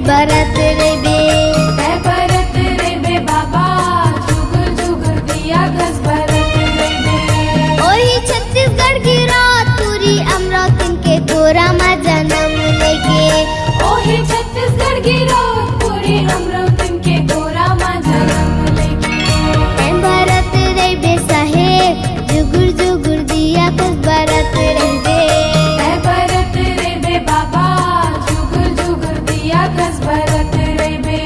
बरत रे बे। बरत रे बे बाबा जुगुर जुगुर दिया कस बरत रे बे। ओही छत्तीसगढ़ की रात पूरी अमरावती के गोरा मा जन्म लेके। ओही छत्तीसगढ़ की रात पूरी अमरावती के गोरा मा जन्म लेके। बरत रे बे साहेब जुगुर जुगुर दिया कस बरत रे बे। बरत रे बे बाबा जुगुर जुगुर दिया कस बरत रे बे।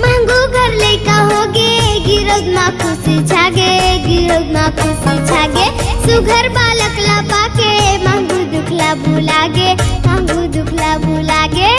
महंगू घर लेका होगे गिरद मा खुशी छागे। गिरद मा खुशी छागे सुघर बालक ला पाके। महंगू दुखला भुलागे। महंगू दुखला भुलागे।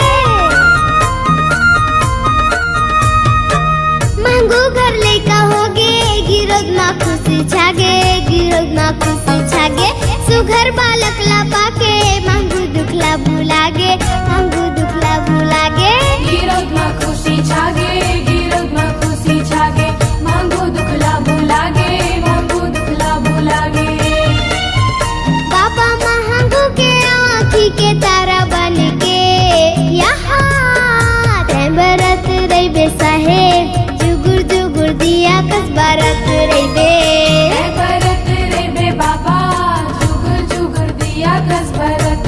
महंगू घर लेका होगे गिरद मा खुशी छागे। गिरद मा खुशी छागे सुघर बालक ला पाके। महंगू दुखला भुलागे। महंगू दुखला भुलागे। गिरद मा खुशी छागे गिरद मा खुशी छागे मांगू दुखला भुलागे मांगू दुखला भुलागे। बाबा महंगू के आँखी के तारा बन के यहाँ बरत रे बे साहेब जुगुर जुगुर दिया कस बरत रे बे। बरत रे बे बाबा जुगुर जुगुर दिया कस बरत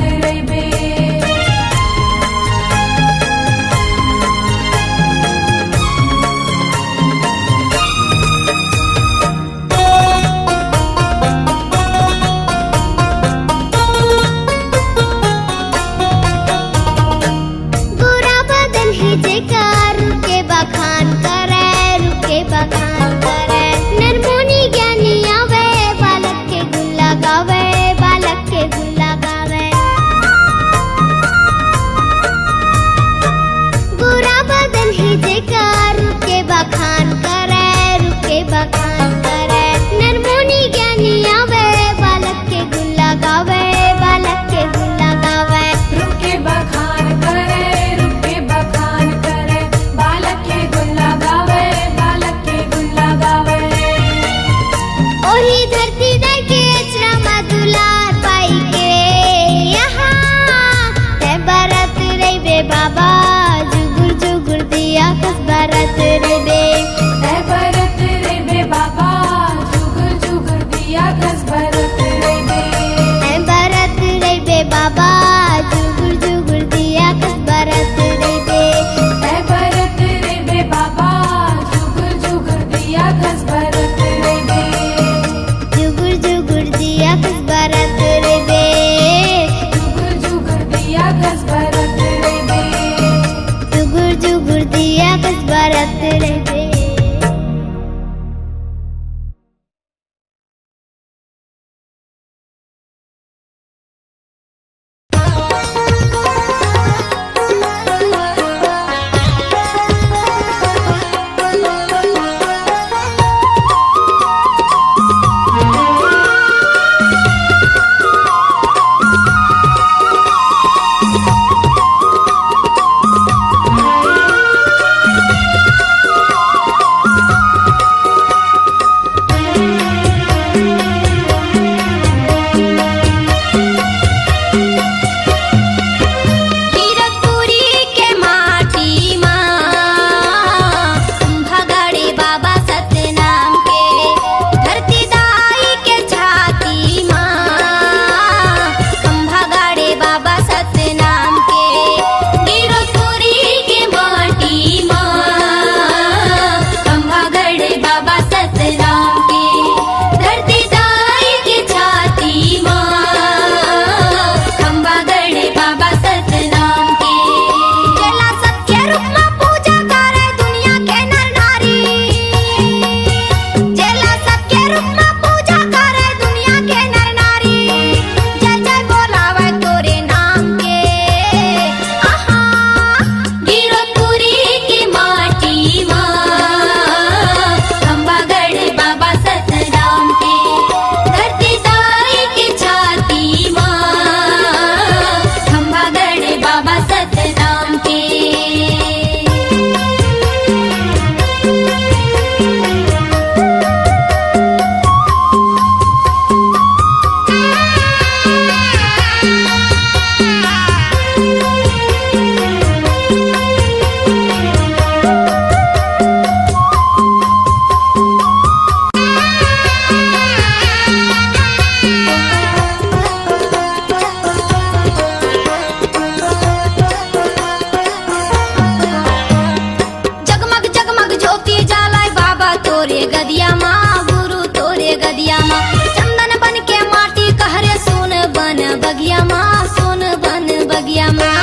तोरे गदिया माँ गुरु तोरे गदिया माँ चंदन बन के माटी कहरे सोन बन बगिया माँ सोन बन बगिया माँ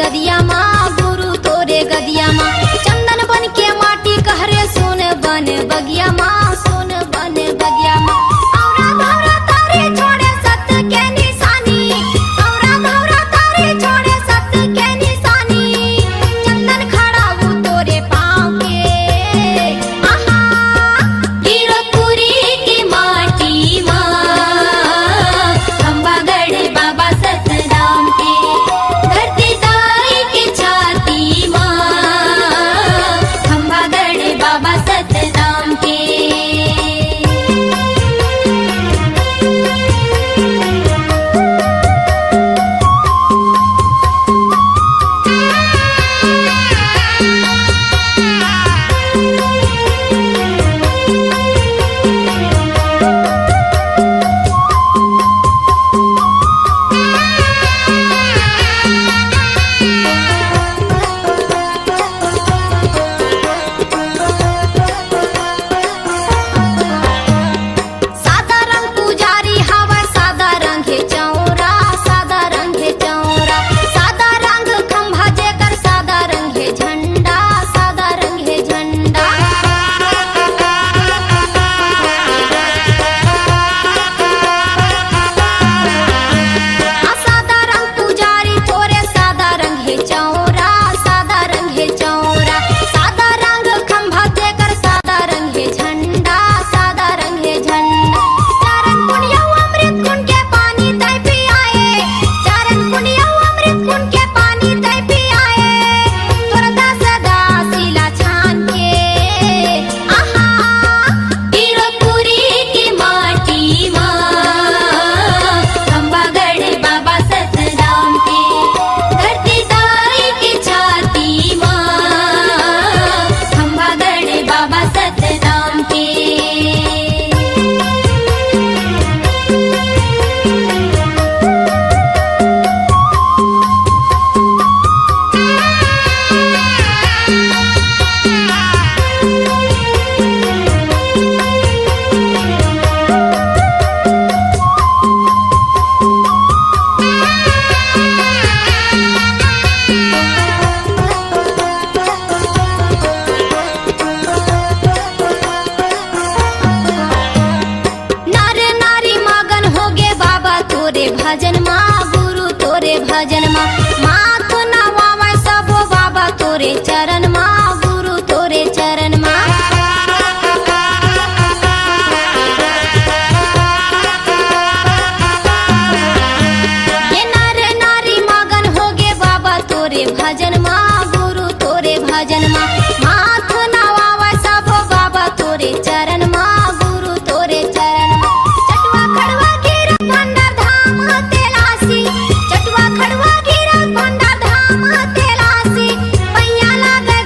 गदिया माँ गुरु तोरे गदिया माँ चंदन बन के माटी कहरे सोन बन बगिया माँ सोन बन बगिया माँ औरा धौरा तारे छोड़े सत्य के निशानी औरा धौरा तारे छोड़े सत्य के निशानी चंदन खड़ा वो तोरे पाँव के आहा गिरपुरी की माटी माँ खंबागढ़ बाबा सतराम के बाबा सतराम के भजन माँ गुरु तोरे भजन माँ माथ नवावे सबो बाबा तोरे चरण माँ गुरु तोरे चरण माँ ये नर नारी मगन होगे बाबा तोरे भजन माँ गुरु तोरे भजन माँ माथ नवावे सबो बाबा तोरे चरण माँ गुरु तोरे चरण माँ चटवा खड़वा गिर भंडार धाम तेलासी चटवा खड़वा गिर भंडार धाम तेलासी पैया लागे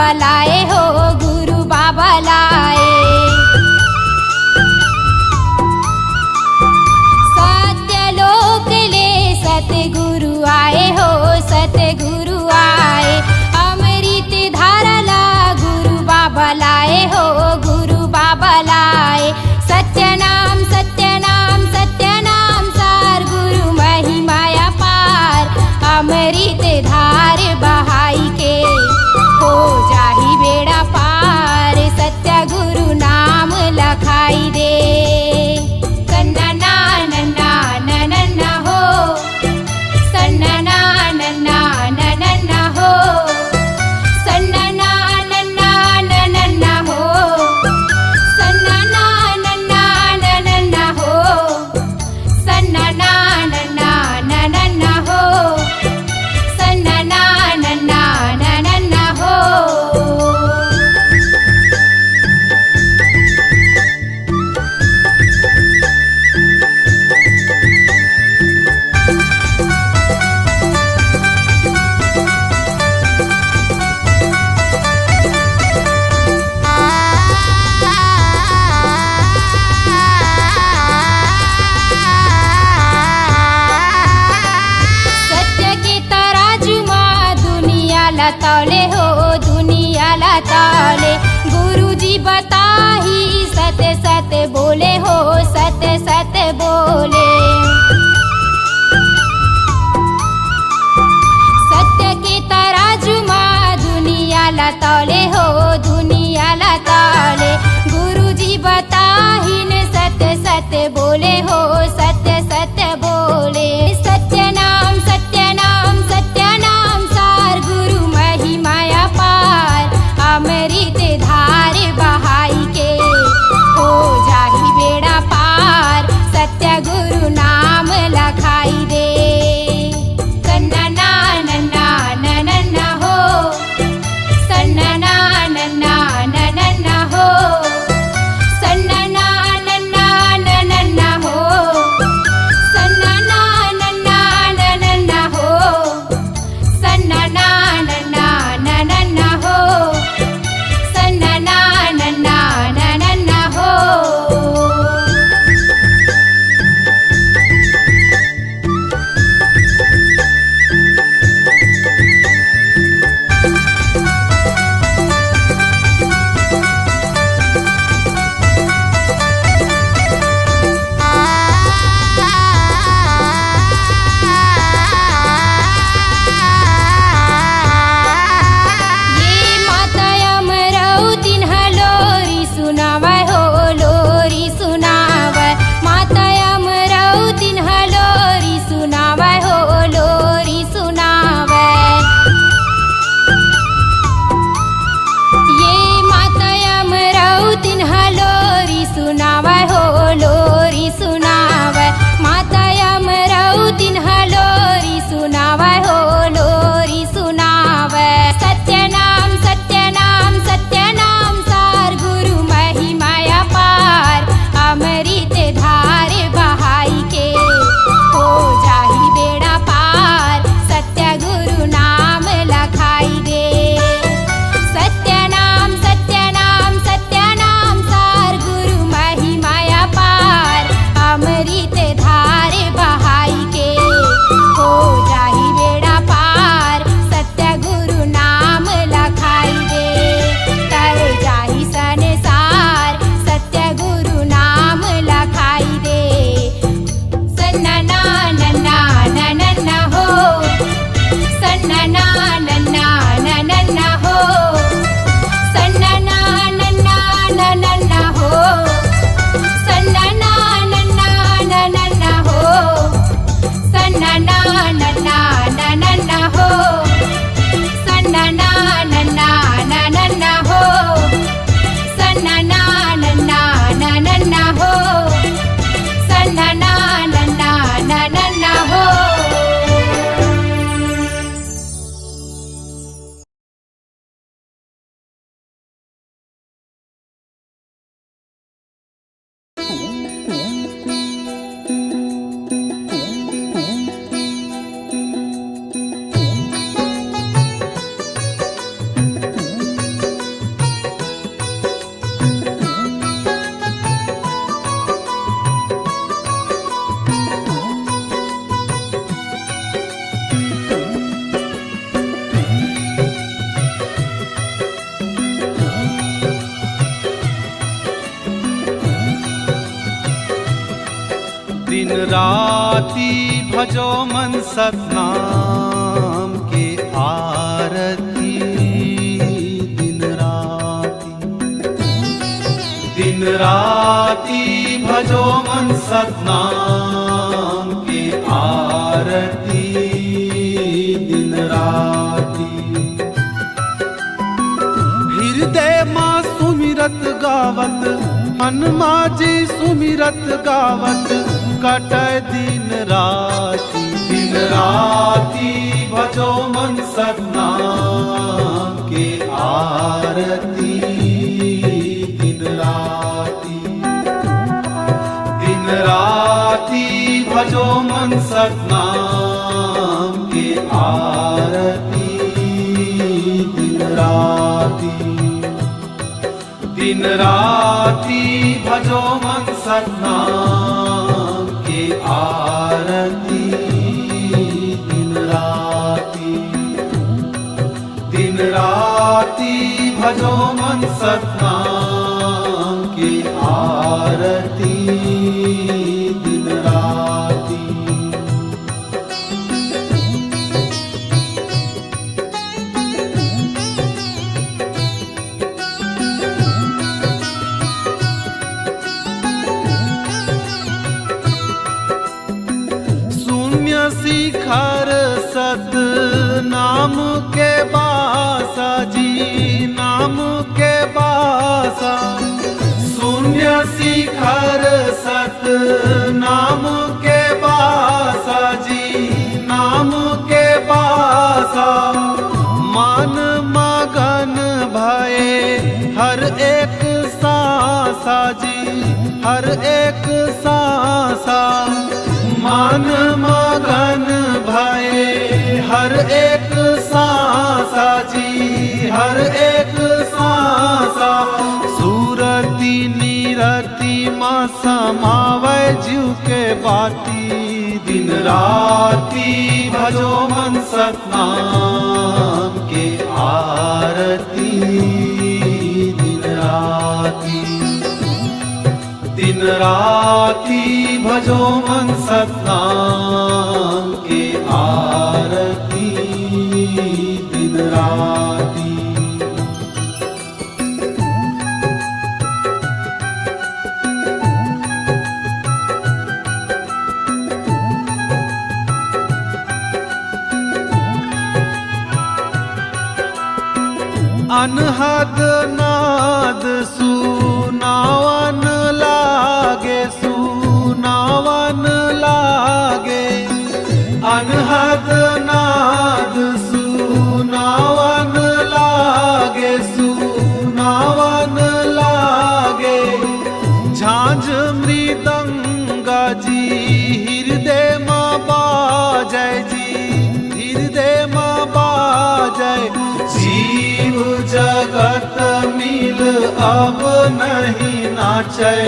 बाबा लाए हो गुरु बाबा लाए। सत्यलोक ले सतगुरु आए हो सतगुरु आए। अमृत धारा ला गुरु बाबा लाए हो गुरु बाबा लाए। सत्यनाम सत्यनाम सत्यनाम सार गुरु महिमाया पार। अमृत धार बहाई के हो जाही बेड़ा पार। सत्य गुरु नाम लखाई दे। सन्ना नन्ना नन्ना हो सन्ना नन्ना नन्ना हो सन्ना नन्ना नन्ना हो सन्ना नन्ना नन्ना हो सन्ना नन्ना नन्ना हो सन्ना नन्ना नन्ना हो। सत्य के तराजू माँ दुनिया ला तौले हो दुनिया ला तौले। गुरुजी बताही सत्य सत्य बोले हो सत्य सत्य बोले। सत्य के तराजू माँ दुनिया ला तौले हो दुनिया ला तौले। गुरुजी बताही न सत्य सत्य बोले हो सत्य सत्य बोले। सत्यनाम सत्यनाम सत्यनाम सार गुरु महिमाया पार। अमृत धार बहाई के हो जाही बेड़ा पार। सत्य गुरु राति भजो मन सतनाम के आरती। दिन राति भजो मन सतनाम के आरती। दिन राति हृदय माँ सुमिरत गावत, हनुमान जी सुमिरत गावत, कटय दिन राति। दिन राति भजो मन सतनाम के आरती। दिन राति दिन राति भजो मन सतनाम के आरती। दिन राति दिन राति भजो मन सतनाम के आरती। दिन राति दिन राति भजो मन सतनाम के आरती। दिन राति शिखर सत नाम के बासा जी, नाम के बासा। शून्य शिखर सत नाम के बासा जी, नाम के बासा। मान मगन भये हर एक सांसा जी, हर एक सांसा। मान मगन भये हर एक सांसा जी, हर एक सांसा। सूरति नीरति माँ समावै जीव के बाती। दिन राति भजो मन सतनाम के आरती। दिन राति दिन राति भजो मन सतनाम के आरती। दिन राति अनहद नाद सुनावन लागे, सुनावन लागे। अनहद नाद सुनावन लागे, सुनावन लागे। झांझ मृदंगा जी हृदय माँ बाजय जी, हृदय माँ बाजय। जीव जगत मिल अब नहीं नाचै।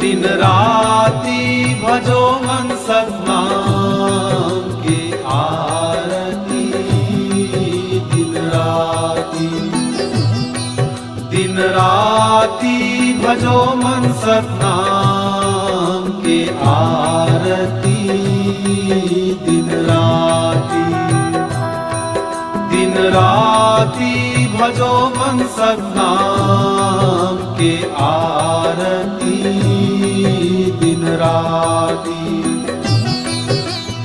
दिन राति भजो मन सतनाम के आरती। दिन राति दिन राति भजो मन सतनाम के आरती। दिन राति दिन राति भजो मन सतनाम के आरती। दिन राति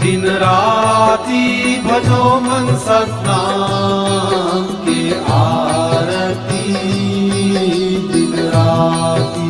दिन राति भजो मन सतनाम के आरती। दिन राति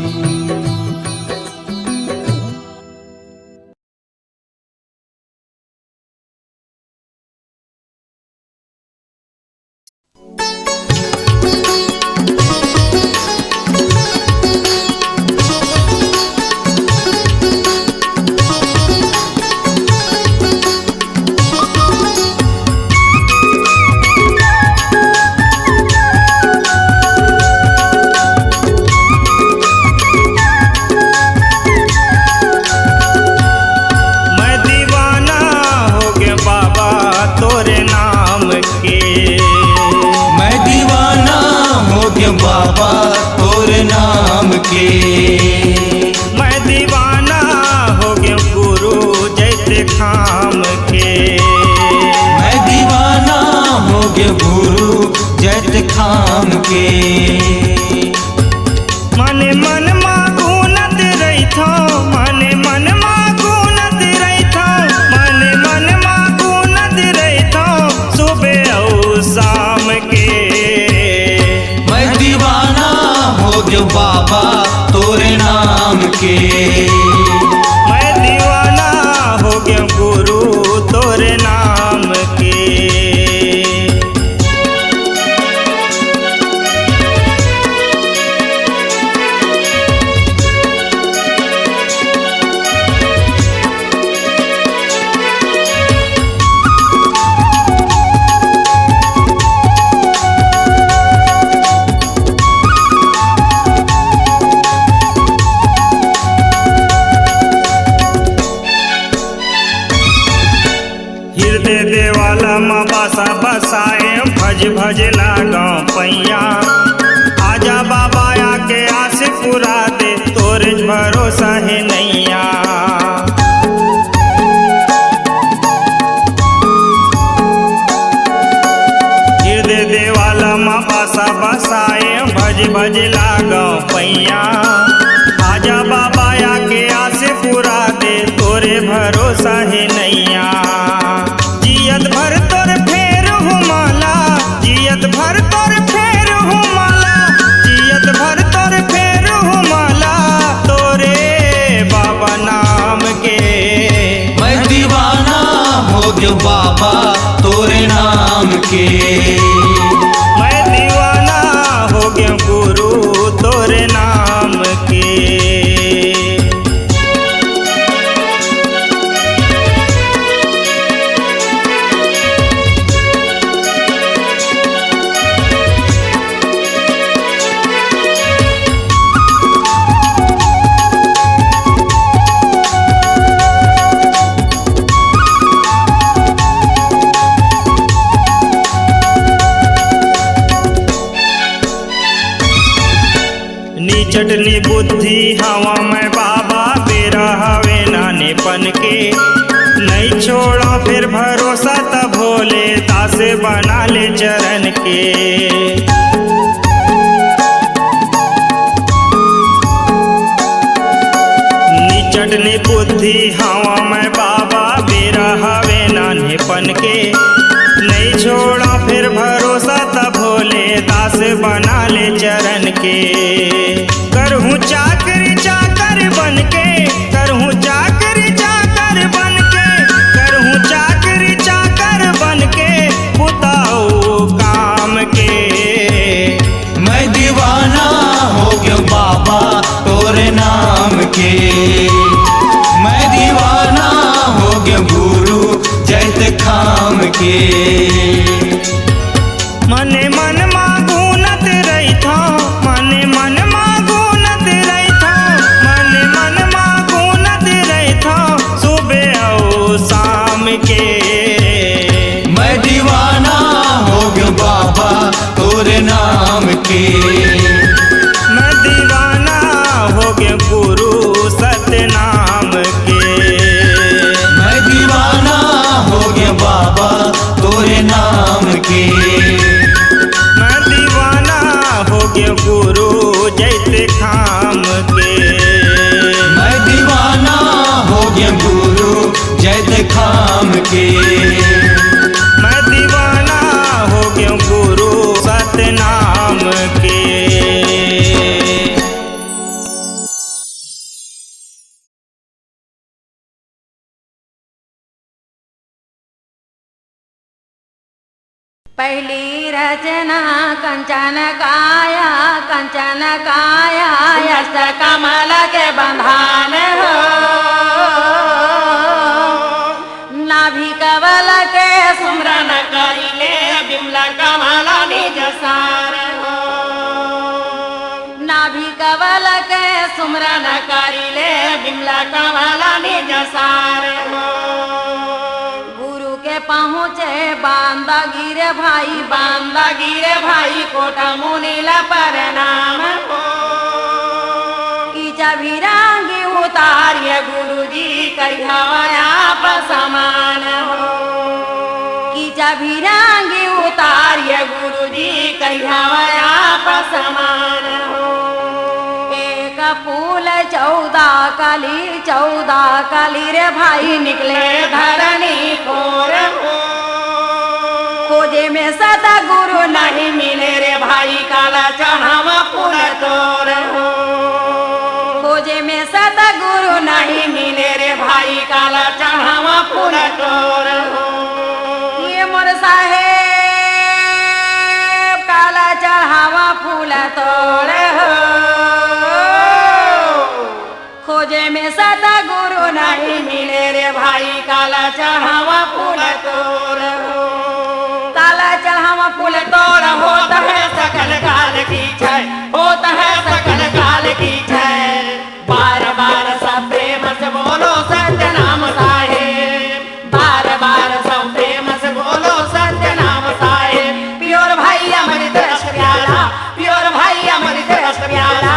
नाम के। मने मन गुनत रहिथो, मने मन गुनत रहिथो, मने मन गुनत रहिथो सुबह और शाम के। मैं दीवाना हो गयो बाबा तोरे नाम के। मैं दीवाना हो गया गुरु तोरे नाम के। हृदय देवाला माँ बासा बसाए भज भज लागो पैया। आजा बाबा आके आस पुरा दे तोरे भरोसा है नैया। हृदय देवाला माँ बासा बसाए भज भज लागो पैया। आजा बाबा आके आस पुरा दे तोरे भरोसा है नैया। जियत भर तोर फेर हुमाला, जियत भर तोर फेर हुमाला, जियत भर तोर फेर हुमाला तोरे बाबा नाम के। मैं दीवाना हो गयो बाबा तोरे नाम के। मैं दीवाना हो गया गुरु तोरे नाम के। चटनी बुद्धि हवा में बाबा बेरा हवे नानेपन के। नहीं छोड़ा फिर भरोसा तब भोले दासे बना ले चरण के। चटनी बुद्धि हवा में बाबा बेरा हवे नानेपन के। नहीं छोड़ा फिर भरोसा तब भोले दास बना ले चरण के। करहूँ चाकरी चाकर बन के, करहूँ चाकरी चाकर बन के, करहूँ चाकरी चाकर बन के पुताऊ काम के। मैं दीवाना हो गयो बाबा तोरे नाम के। मैं दीवाना हो गयो गुरु जैत खाम के। मने मन गुनत रहिथो, मने मन गुनत रहिथो, मने मन गुनत रहिथो सुबह और शाम के। मैं दीवाना हो गयो बाबा तोरे नाम के। मैं दीवाना हो गया गुरु सत्य नाम के। मैं दीवाना हो गया बाबा तोरे नाम के। मैं दीवाना हो गया गुरु जैसे खाम के। मैं दीवाना हो गया गुरु जैत खाम के। मैं दीवाना हो गया गुरु सत्य नाम के। पहली रचना कंचन काया, कंचन काया यश कमल के बंधान हो। नाभि कमल के सुमरन करिले बिमला कमल निज सार हो। नाभि कमल के सुमरन करिले बिमला कमल निज सार हो। पहुँचे बांदा गिरे भाई कोटा मुनीला प्रणाम हो। ईचा भिरांगी उतारिए गुरुजी करिया समान हो। बगीचा भिरांगी उतारिए गुरुजी कहिया समान हो। एक फूल 14 काली रे भाई निकले धरनी खोर हो। खोजे में सदा गुरु नहीं मिले रे भाई काला चढ़ावा फूल तोर हो। खोजे में सदा गुरु नहीं मिले रे भाई काला चढ़ावा फूल तोर हो। ये मोर साहेब काला चढ़ावा फूल तोड़ हो। खोजे में सदा गुरु नहीं मिले रे भाई काला चढ़ावा फूल तोड़ हो। काला चढ़ावा फूल तोड़ होता है सकल काल की छय, होता है सकल काल की छय। बार बार सब प्रेम से बोलो सत्य नाम साहेब, बार बार सब प्रेम से बोलो सत्य नाम साहेब। प्योर भाई अमृत रस प्याला, प्योर भाई अमृत रस प्याला।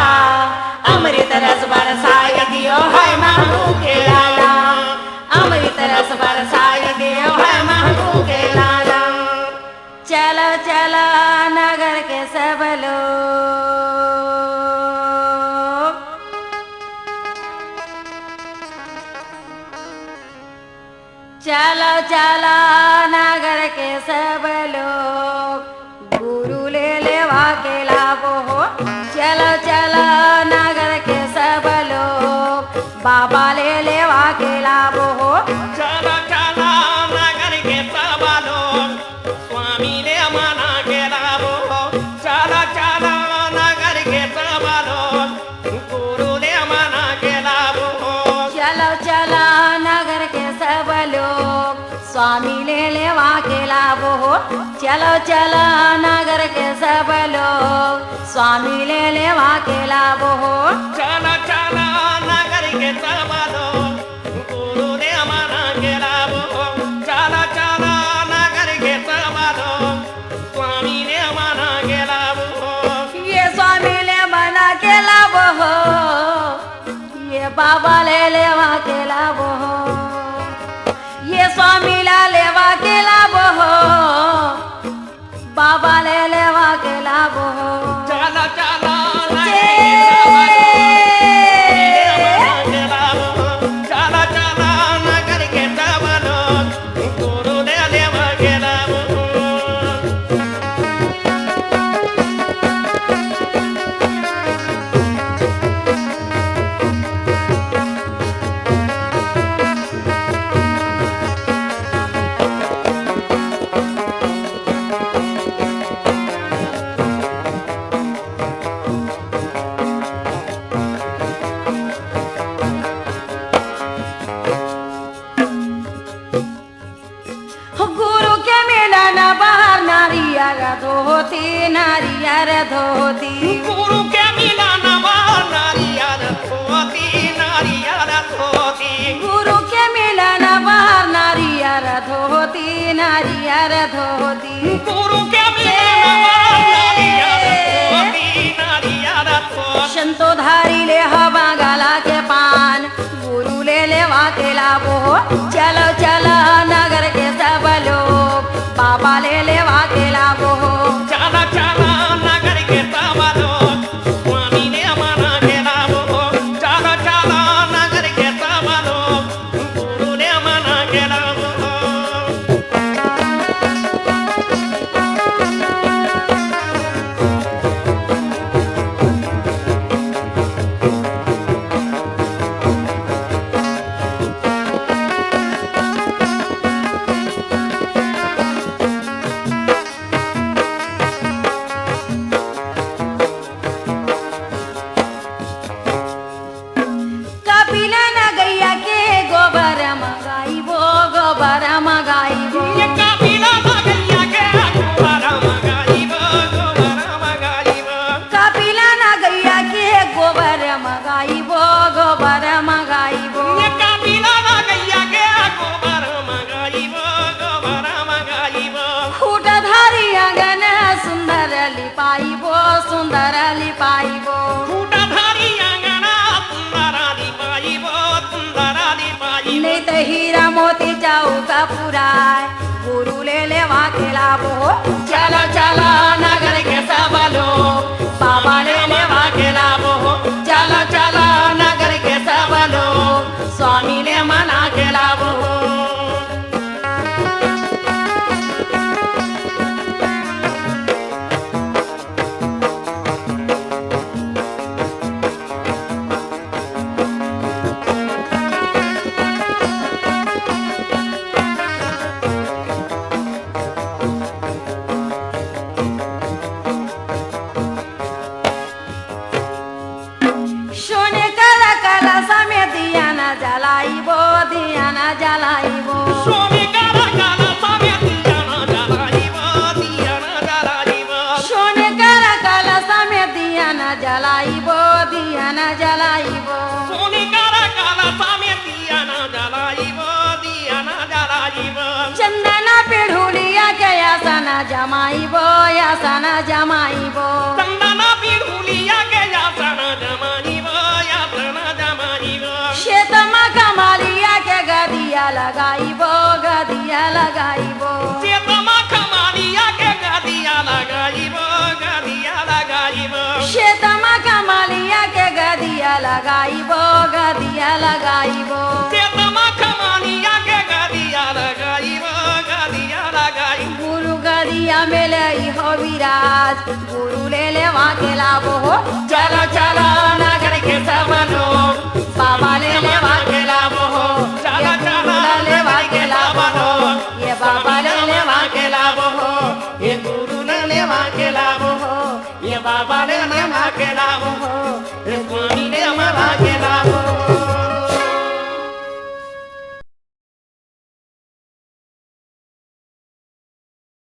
अमृत रस बरसाए दियो है महबूब के लाला, अमृत रस बरसाए दियो है महबूब के लाला। चलो चलो नगर के सब लोग, चलो चलो नगर के सब लोग गुरु ले लेवा के लाभो हो। चलो चलो नगर के सब लोग बाबा ले लेवा के लाभो हो। चलो चलो नगर के सब लोग स्वामी ने मना के लाभो हो। चलो चलो नगर के सब लोग गुरु ने मना के लाभो हो। चलो चलो नगर के सब लोग स्वामी ले लेवा के लाभो हो। चलो चलो नगर के सब लोग स्वामी ले लेवा के लाभो हो। चलो चलो नगर के सब लोग गुरु ने मना के लाभो हो। चलो चलो नगर के सब लोग स्वामी ने मना के लाभो हो। ये स्वामी ले मना के लाभो हो, ये बाबा ले लेवा के लाभो हो। ये स्वामी ला लेवा के लाभो हो, बाबा ले लेवा के लाभो हो। चलो चलो चलो चलो नगर के सब लोग गुरु ने लेवा के लाभो हो। गुरु के मिलन बाहर नारियर धोती, नारियर धोती। गुरु के मिलन बाहर नारियल धोती, नारियल धोती। गुरु के मिलन बाहर नारियर धोती, नारियर धोती। गुरु के मिलन बाहर नारियल धोती, नारियल धोती। संतो धारी ले हवा गला के पान गुरु ले लेवा के लाभो हो। चलो चलो नगर के सब लोग बाबा ले लेवा के लाभो हो। चलो चलो नगर के सब लोग स्वामी ने मना के लाभो हो। चलो चलो नगर के सब लोग गुरु ने मना के लाभो हो। लेवा के लाबो चलो चलो नगर के सब लोग बाबा ने लेवा के लाबो चलो चलो नगर के सब लोग स्वामी ने मना के लाबो सोने काला काला समय दिया ना जलाइबो दिया ना जलाइबो स्वामी काला काला समय दिया ना जलाइबो दिया ना जलाइबो सोने काला काला समय दिया ना जलाइबो दिया ना जलाइबो सोनी काला काला समय दिया ना जलाइबो दिया ना जलाइबो चंदना पिढ़ुलिया के यासना जमाइबो यासना जमाइबो चंदना पिढ़ुलिया के यासना जमाइबो यासना जमाइबो शेतमा कमालिया के गदिया लगाइबो गदिया लगाइबो चेतमा कमालिया के गदिया लगाइबो गदिया लगाइबो शेतमा कमालिया के गदिया लगाइबो गदिया लगाइबो चेतमा कमालिया के गदिया लगाइबो गदिया लगाइबो गुरु गदिया मेले हो विराज गुरु ले लेवा के लाबो चलो चलो नगर के सब लोग बाबा ले लेवा के लाबो चलो चलो लेवा के लाबो ये बाबा ले लेवा के लाबो ये गुरु ने लेवा के लाबो ये बाबा ने लेवा के लाबो ये स्वामी ने लेवा के लाबो